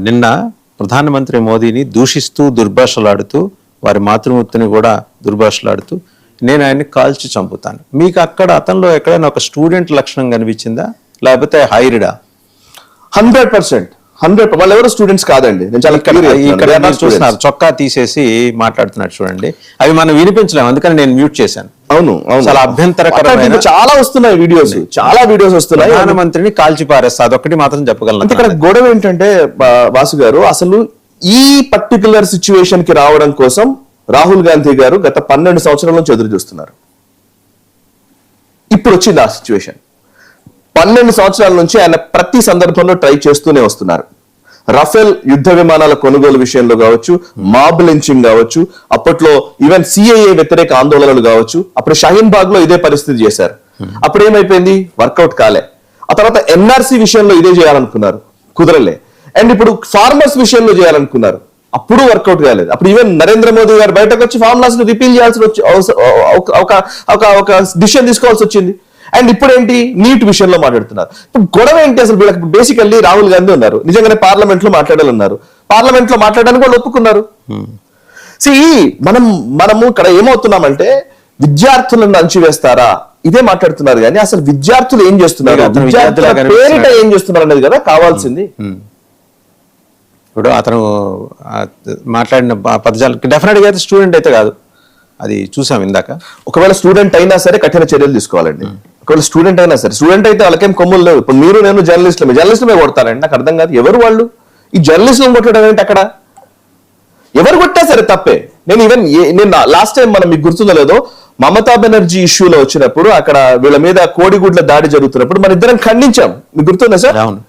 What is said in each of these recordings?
నిన్న ప్రధానమంత్రి మోదీని దూషిస్తూ దుర్భాషలాడుతూ వారి మాతృమూర్తిని కూడా దుర్భాషలాడుతూ నేను ఆయన్ని కాల్చి చంపుతాను. మీకు అక్కడ అతనిలో ఎక్కడైనా ఒక స్టూడెంట్ లక్షణం కనిపించిందా, లేకపోతే హైరిడా? 100%. వాళ్ళు ఎవరు స్టూడెంట్స్ కాదండి. నేను చాలా ఇక్కడ చూస్తున్నారు, చొక్కా తీసేసి మాట్లాడుతున్నాడు చూడండి. అవి మనం వినిపించలేము, అందుకని నేను మ్యూట్ చేశాను. అవును, చాలా అభ్యంతరకరమైన చాలా వస్తున్నాయి వీడియోస్, చాలా వీడియోస్ వస్తున్నాయి. ప్రధానమంత్రిని కాల్చి పారేస్తా, అదొకటి మాత్రం చెప్పగలను. ఇక్కడ గొడవ ఏంటంటే వాసు గారు, అసలు ఈ పర్టికులర్ సిచ్యువేషన్ కి రావడం కోసం రాహుల్ గాంధీ గారు గత 12 సంవత్సరాల నుంచి ఎదురు చూస్తున్నారు. ఇప్పుడు వచ్చింది ఆ సిచ్యువేషన్. 12 సంవత్సరాల నుంచి ఆయన ప్రతి సందర్భంలో ట్రై చేస్తూనే వస్తున్నారు. రఫేల్ యుద్ధ విమానాల కొనుగోలు విషయంలో కావచ్చు, మాబ్ లించింగ్ కావచ్చు, అప్పట్లో ఈవెన్ సిఐఏ వ్యతిరేక ఆందోళనలు కావచ్చు, అప్పుడు షహీన్ బాగ్ లో ఇదే పరిస్థితి చేశారు. అప్పుడు ఏమైపోయింది, వర్కౌట్ కాలే. ఆ తర్వాత ఎన్ఆర్సీ విషయంలో ఇదే చేయాలనుకున్నారు, కుదరలే. అండ్ ఇప్పుడు ఫార్మర్స్ విషయంలో చేయాలనుకున్నారు, అప్పుడు వర్కౌట్ కాలేదు. అప్పుడు ఈవెన్ నరేంద్ర మోదీ గారు బయటకు వచ్చి ఫార్ములాస్ ను రిపీల్ చేయాల్సి ఒక డిసిషన్ తీసుకోవాల్సి వచ్చింది. అండ్ ఇప్పుడు ఏంటి, నీట్ విషయంలో మాట్లాడుతున్నారు. ఇప్పుడు గొడవ ఏంటి అసలు? వీళ్ళకి బేసికల్లీ రాహుల్ గాంధీ ఉన్నారు, నిజంగానే పార్లమెంట్ లో మాట్లాడాలన్నారు, పార్లమెంట్ లో మాట్లాడడానికి వాళ్ళు ఒప్పుకున్నారు. మనము ఇక్కడ ఏమవుతున్నామంటే, విద్యార్థులను అంచివేస్తారా ఇదే మాట్లాడుతున్నారు, కానీ అసలు విద్యార్థులు ఏం చేస్తున్నారు, పేరిట ఏం చేస్తున్నారు అనేది కదా కావాల్సింది. ఇప్పుడు అతను మాట్లాడిన పదజాలు డెఫినెట్ గా స్టూడెంట్ అయితే కాదు, అది చూసాం ఇందాక. ఒకవేళ స్టూడెంట్ అయినా సరే కఠిన చర్యలు తీసుకోవాలండి. ఒకవేళ స్టూడెంట్ అయినా సరే, స్టూడెంట్ అయితే వాళ్ళకేం కొమ్ములు లేవు. ఇప్పుడు మీరు నేను జర్నలిస్టులమే కొడతారండి, నాకు అర్థం కాదు. ఎవరు వాళ్ళు ఈ జర్నలిస్టులను కొట్టడం ఏంటి? అక్కడ ఎవరు కొట్టా సరే తప్పే. నేను లాస్ట్ టైం మనం మీకు గుర్తుందో లేదో, మమతా బెనర్జీ ఇష్యూలో వచ్చినప్పుడు అక్కడ వీళ్ళ మీద కోడిగుడ్ల దాడి జరుగుతున్నప్పుడు మన ఇద్దరం ఖండించాం, మీకు గుర్తుందా సార్? అవును.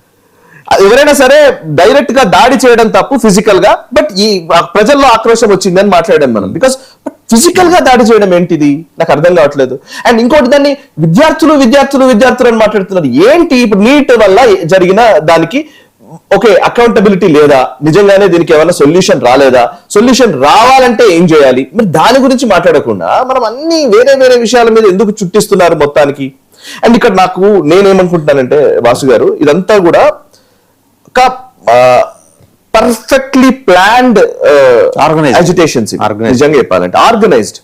ఎవరైనా సరే డైరెక్ట్ గా దాడి చేయడం తప్పు ఫిజికల్ గా, బట్ ఈ ప్రజల్లో ఆక్రోశం వచ్చిందని మాట్లాడాం మనం. బికాస్ ఫిజికల్ గా దాడి చేయడం ఏంటిది నాకు అర్థం కావట్లేదు. అండ్ ఇంకోటి, దాన్ని విద్యార్థులు అని మాట్లాడుతున్నారు ఏంటి? ఇప్పుడు నీట్ వల్ల జరిగిన దానికి ఓకే, అకౌంటబిలిటీ లేదా, నిజంగానే దీనికి ఏమైనా సొల్యూషన్ రాలేదా, సొల్యూషన్ రావాలంటే ఏం చేయాలి, మరి దాని గురించి మాట్లాడకుండా మనం అన్ని వేరే విషయాల మీద ఎందుకు చుట్టిస్తున్నారు మొత్తానికి? అండ్ ఇక్కడ నేనేమనుకుంటున్నానంటే వాసు గారు, ఇదంతా కూడా ఒక పర్ఫెక్ట్లీ ప్లాన్డ్ అజిటేషన్స్, నిజంగా చెప్పాలంటే ఆర్గనైజ్డ్.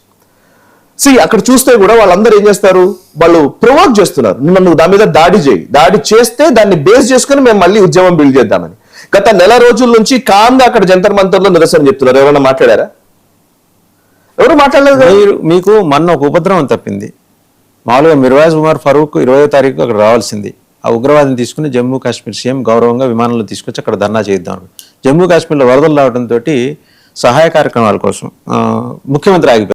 అక్కడ చూస్తే కూడా వాళ్ళందరూ ఏం చేస్తారు, వాళ్ళు ప్రొవోక్ చేస్తున్నారు, నువ్వు దాని మీద దాడి చేస్తే దాన్ని బేస్ చేసుకుని మేము మళ్ళీ ఉద్యమం బిల్డ్ చేద్దామని. గత నెల రోజుల నుంచి కామ్గా అక్కడ జంతర్ మంతర్లో నిరసన చెప్తున్నారు. ఎవరైనా మాట్లాడారా? ఎవరు మాట్లాడలేదు. మీకు మొన్న ఒక ఉపద్రవం తప్పింది. మామూలుగా మిర్వాజ్ ఉమర్ ఫరూక్ 20వ తారీఖు అక్కడ రావాల్సింది. ఆ ఉగ్రవాదిని తీసుకుని జమ్మూ కాశ్మీర్ సీఎం గౌరవంగా విమానంలో తీసుకొచ్చి అక్కడ ధర్నా చేద్దాం. జమ్మూ కాశ్మీర్లో వరదలు రావడంతో సహాయ కార్యక్రమాల కోసం ముఖ్యమంత్రి ఆగిపోయారు.